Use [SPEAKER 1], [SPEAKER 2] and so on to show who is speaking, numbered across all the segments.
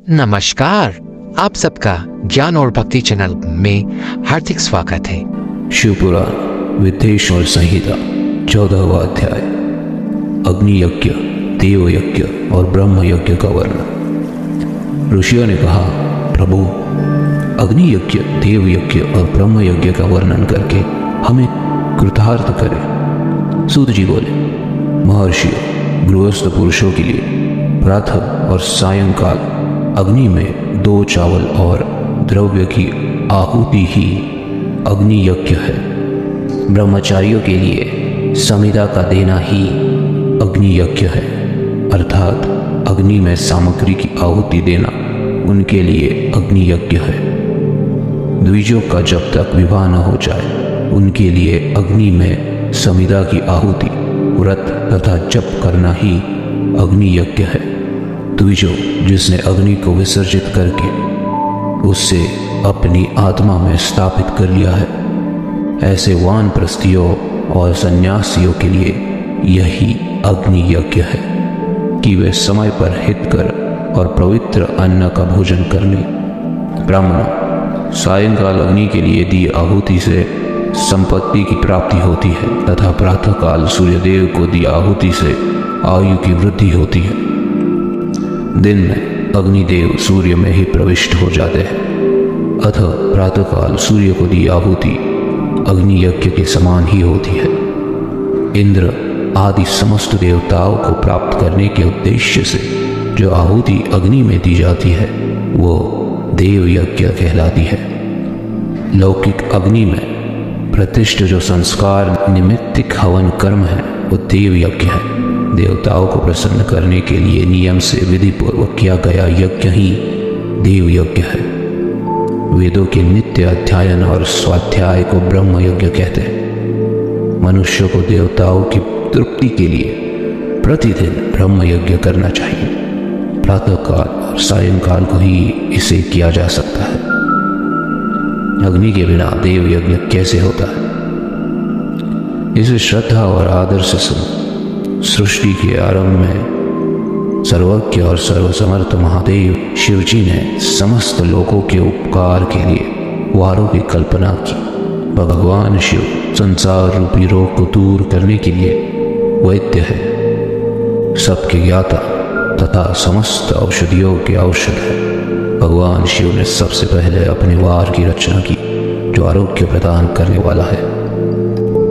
[SPEAKER 1] नमस्कार, आप सबका ज्ञान और भक्ति चैनल में हार्दिक स्वागत है।
[SPEAKER 2] शिवपुराण विद्येश्वर संहिता 14वां अध्याय अग्नि यज्ञ, देव यज्ञ और ब्रह्म यज्ञ का वर्णन। ऋषियों ने कहा, प्रभु, अग्नि यज्ञ, देव यज्ञ और ब्रह्म यज्ञ का वर्णन करके हमें कृतार्थ करें। सूत जी बोले, महर्षियों, गृहस्थ पुरुषों के लिए प्रातः और सायंकाल अग्नि में 2 चावल और द्रव्य की आहुति ही अग्नि यज्ञ है। ब्रह्मचारियों के लिए समिधा का देना ही अग्नि यज्ञ है, अर्थात अग्नि में सामग्री की आहुति देना उनके लिए अग्नि यज्ञ है। द्विजों का जब तक विवाह न हो जाए उनके लिए अग्नि में समिधा की आहुति, व्रत तथा जप करना ही अग्नि यज्ञ है। द्विजों, जिसने अग्नि को विसर्जित करके उससे अपनी आत्मा में स्थापित कर लिया है, ऐसे वानप्रस्थियों और सन्यासियों के लिए यही अग्नि यज्ञ है कि वे समय पर हितकर और पवित्र अन्न का भोजन कर लें। ब्राह्मणों, सायंकाल अग्नि के लिए दी आहुति से संपत्ति की प्राप्ति होती है तथा प्रातःकाल सूर्यदेव को दी आहुति से आयु की वृद्धि होती है। दिन में अग्निदेव सूर्य में ही प्रविष्ट हो जाते हैं, अतः प्रातःकाल सूर्य को दी आहुति अग्नि यज्ञ के समान ही होती है। इंद्र आदि समस्त देवताओं को प्राप्त करने के उद्देश्य से जो आहुति अग्नि में दी जाती है वो देव यज्ञ कहलाती है। लौकिक अग्नि में प्रतिष्ठ जो संस्कार निमित्तिक हवन कर्म है वो देव यज्ञ है। देवताओं को प्रसन्न करने के लिए नियम से विधि पूर्वक किया गया यज्ञ ही देव यज्ञ है। वेदों के नित्य अध्ययन और स्वाध्याय को ब्रह्म यज्ञ कहते हैं। मनुष्य को देवताओं की तृप्ति के लिए प्रतिदिन ब्रह्म यज्ञ करना चाहिए। प्रातःकाल और सायंकाल को ही इसे किया जा सकता है। अग्नि के बिना देव यज्ञ कैसे होता है, इसे श्रद्धा और आदर से सुनो। सृष्टि के आरंभ में सर्वज्ञ और सर्वसमर्थ महादेव शिवजी ने समस्त लोगों के उपकार के लिए वारों की कल्पना की। भगवान शिव संसार रूपी रोग को दूर करने के लिए वैद्य है, सबके ज्ञाता तथा समस्त औषधियों के औषध है। भगवान शिव ने सबसे पहले अपने वार की रचना की जो आरोग्य प्रदान करने वाला है।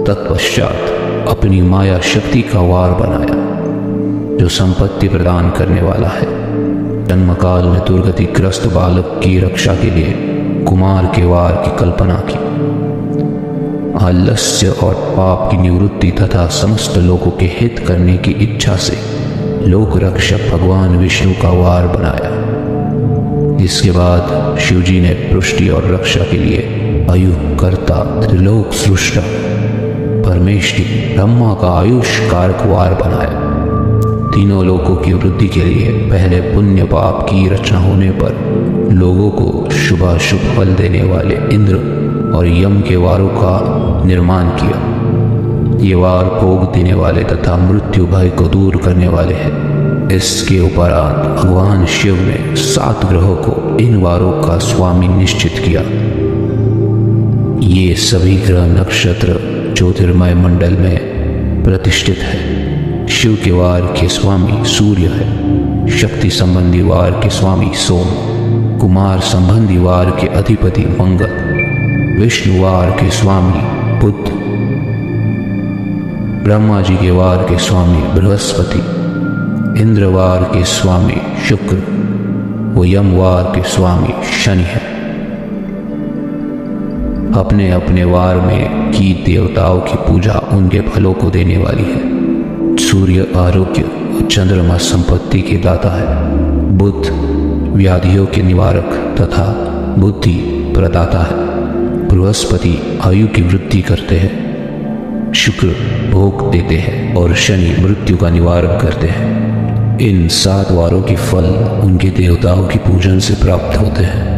[SPEAKER 2] तत्पश्चात अपनी माया शक्ति का वार बनाया जो संपत्ति प्रदान करने वाला है। जन्म काल में दुर्गतिग्रस्त बालक की रक्षा के लिए कुमार के वार की कल्पना की। आलस्य और पाप की निवृत्ति तथा समस्त लोगों के हित करने की इच्छा से लोक रक्षक भगवान विष्णु का वार बनाया। इसके बाद शिवजी ने पुष्टि और रक्षा के लिए आयुकर्ता त्रिलोक सृष्टा परमेष्टि ब्रह्मा का आयुष कारक वार बनाया। तीनों लोकों की वृद्धि के लिए पहले पुण्य पाप की रचना होने पर लोगों को शुभाशुभ फल देने वाले इंद्र और यम के वारों का निर्माण किया। ये वार भोग देने वाले तथा मृत्यु भय को दूर करने वाले हैं। इसके उपरांत भगवान शिव ने 7 ग्रहों को इन वारों का स्वामी निश्चित किया। ये सभी ग्रह नक्षत्र ज्योतिर्मय मंडल में प्रतिष्ठित है। शिव के वार के स्वामी सूर्य है, शक्ति संबंधी वार के स्वामी सोम, कुमार संबंधी वार के अधिपति मंगल, विष्णु वार के स्वामी बुध, ब्रह्मा जी के वार के स्वामी बृहस्पति, इंद्रवार के स्वामी शुक्र, वो यमवार के स्वामी शनि है। अपने अपने वार में की देवताओं की पूजा उनके फलों को देने वाली है। सूर्य आरोग्य और चंद्रमा संपत्ति के दाता है। बुध व्याधियों के निवारक तथा बुद्धि प्रदाता है। बृहस्पति आयु की वृद्धि करते हैं। शुक्र भोग देते हैं और शनि मृत्यु का निवारण करते हैं। इन 7 वारों के फल उनके देवताओं की पूजन से प्राप्त होते हैं।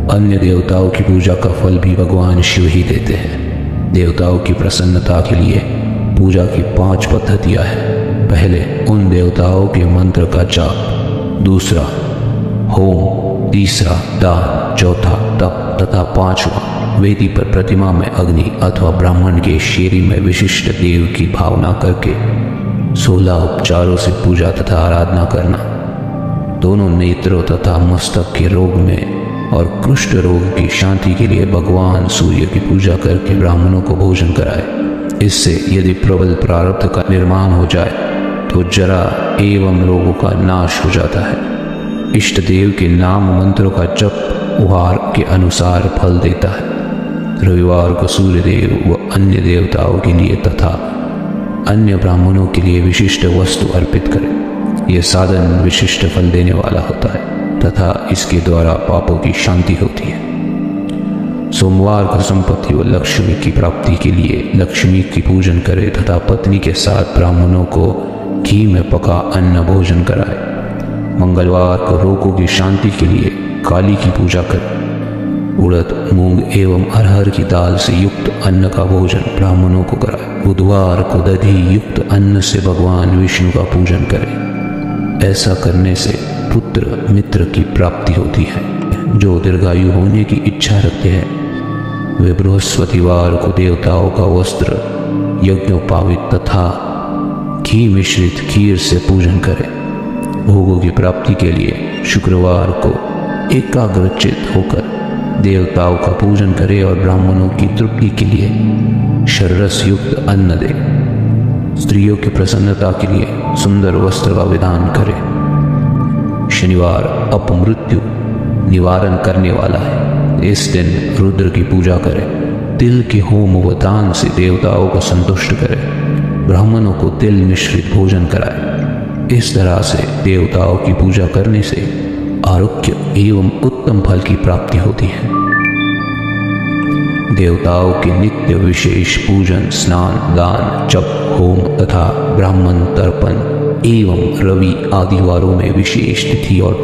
[SPEAKER 2] अन्य देवताओं की पूजा का फल भी भगवान शिव ही देते हैं। देवताओं की प्रसन्नता के लिए पूजा की 5 पद्धतियां हैं। पहले उन देवताओं के मंत्र का जाप, दूसरा होम, तीसरा दान, चौथा तप तथा पांचवा वेदी पर प्रतिमा में अग्नि अथवा ब्राह्मण के शेरी में विशिष्ट देव की भावना करके 16 उपचारों से पूजा तथा आराधना करना। दोनों नेत्रों तथा मस्तक के रोग में और कुष्ठ रोग की शांति के लिए भगवान सूर्य की पूजा करके ब्राह्मणों को भोजन कराए। इससे यदि प्रबल प्रारब्ध का निर्माण हो जाए तो जरा एवं रोगों का नाश हो जाता है। इष्ट देव के नाम मंत्रों का जप वार के अनुसार फल देता है। रविवार को सूर्य देव व अन्य देवताओं के लिए तथा अन्य ब्राह्मणों के लिए विशिष्ट वस्तु अर्पित करें। यह साधन विशिष्ट फल देने वाला होता है तथा इसके द्वारा पापों की शांति होती है। सोमवार को संपत्ति व लक्ष्मी की प्राप्ति के लिए लक्ष्मी की पूजन करे तथा पत्नी के साथ ब्राह्मणों को घी में पका अन्न भोजन कराए। मंगलवार को रोगों की शांति के लिए काली की पूजा करें। उड़द, मूंग एवं अरहर की दाल से युक्त अन्न का भोजन ब्राह्मणों को कराए। बुधवार को दही युक्त अन्न से भगवान विष्णु का पूजन करें। ऐसा करने से पुत्र मित्र की प्राप्ति होती है। जो दीर्घायु होने की इच्छा रखते हैं वे बृहस्पतिवार को देवताओं का वस्त्र यज्ञोपवीत तथा घी मिश्रित खीर से पूजन करें। भोगों की प्राप्ति के लिए शुक्रवार को एकाग्रचित होकर देवताओं का पूजन करें और ब्राह्मणों की तृप्ति के लिए शररस युक्त अन्न दें। स्त्रियों की प्रसन्नता के लिए सुंदर वस्त्र का विधान करें। शनिवार अपमृत्यु निवारण करने वाला है। इस दिन रुद्र की पूजा करें। तिल के होम व दान से देवताओं को संतुष्ट करें। ब्राह्मणों को तिल मिश्रित भोजन कराएं। इस तरह से देवताओं की पूजा करने से आरोग्य एवं उत्तम फल की प्राप्ति होती है। देवताओं के नित्य विशेष पूजन, स्नान, दान, जप, होम तथा ब्राह्मण तर्पण एवं रवि आदि वारों में विशेष तिथि और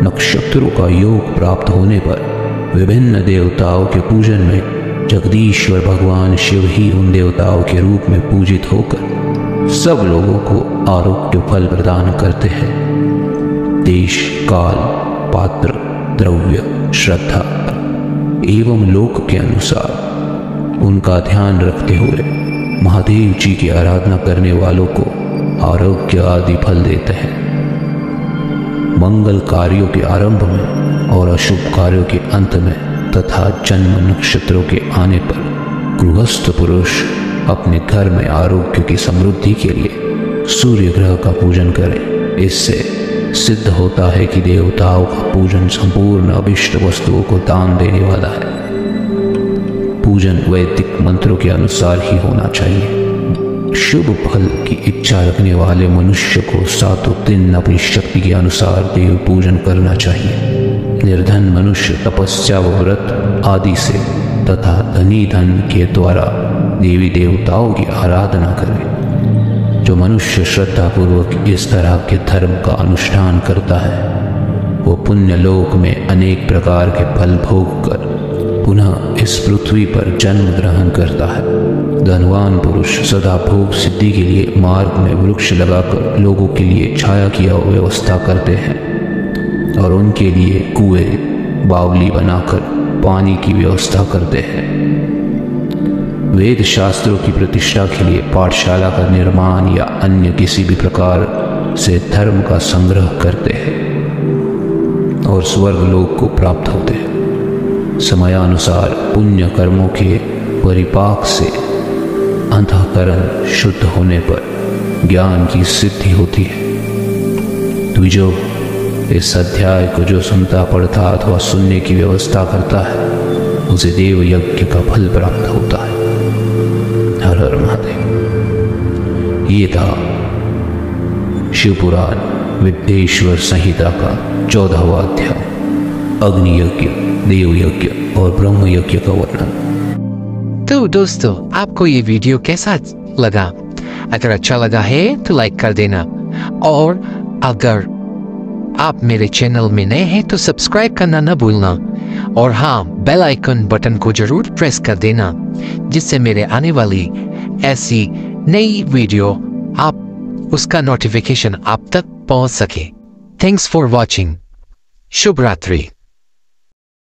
[SPEAKER 2] नक्षत्रों का योग प्राप्त होने पर विभिन्न देवताओं के पूजन में जगदीश्वर भगवान शिव ही उन देवताओं के रूप में पूजित होकर सब लोगों को आरोग्य फल प्रदान करते हैं। देश, काल, पात्र, द्रव्य, श्रद्धा एवं लोक के अनुसार उनका ध्यान रखते हुए महादेव जी की आराधना करने वालों को आरोग्य आदि फल देते हैं। मंगल कार्यों के आरंभ में और अशुभ कार्यों के अंत में तथा जन्म नक्षत्रों के आने पर गृहस्थ पुरुष अपने घर में आरोग्य की समृद्धि के लिए सूर्य ग्रह का पूजन करें। इससे सिद्ध होता है कि देवताओं का पूजन संपूर्ण अभिष्ट वस्तुओं को दान देने वाला है। पूजन वैदिक मंत्रों के अनुसार ही होना चाहिए। शुभ फल की इच्छा रखने वाले मनुष्य को सातों दिन अपनी शक्ति के अनुसार देव पूजन करना चाहिए। निर्धन मनुष्य तपस्या व व्रत आदि से तथा धनी धन के द्वारा देवी देवताओं की आराधना करें। जो मनुष्य श्रद्धापूर्वक इस तरह के धर्म का अनुष्ठान करता है वो पुण्य लोक में अनेक प्रकार के फल भोग कर पुनः इस पृथ्वी पर जन्म ग्रहण करता है। धनवान पुरुष सदा भोग सिद्धि के लिए मार्ग में वृक्ष लगाकर लोगों के लिए छाया की व्यवस्था करते हैं और उनके लिए कुएं बावली बनाकर पानी की व्यवस्था करते हैं। वेद शास्त्रों की प्रतिष्ठा के लिए पाठशाला का निर्माण या अन्य किसी भी प्रकार से धर्म का संग्रह करते हैं और स्वर्ग लोक को प्राप्त होते हैं। समयानुसार पुण्य कर्मों के परिपाक से अंतःकरण शुद्ध होने पर ज्ञान की सिद्धि होती है। द्विजो, इस अध्याय को जो सुनता पढ़ता अथवा सुनने की व्यवस्था करता है उसे देव यज्ञ का फल प्राप्त होता है। हर हर महादेव। ये था शिवपुराण विद्येश्वर संहिता का 14वां अध्याय अग्नि यज्ञ, देव यज्ञ और ब्रह्म यज्ञ का वर्णन।
[SPEAKER 1] तो दोस्तों, आपको ये वीडियो कैसा लगा? अगर अच्छा लगा है तो लाइक कर देना और अगर आप मेरे चैनल में नए हैं तो सब्सक्राइब करना न भूलना और हाँ, बेल आइकन बटन को जरूर प्रेस कर देना जिससे मेरे आने वाली ऐसी नई वीडियो आप उसका नोटिफिकेशन आप तक पहुंच सके। Thanks for watching. शुभ रात्रि।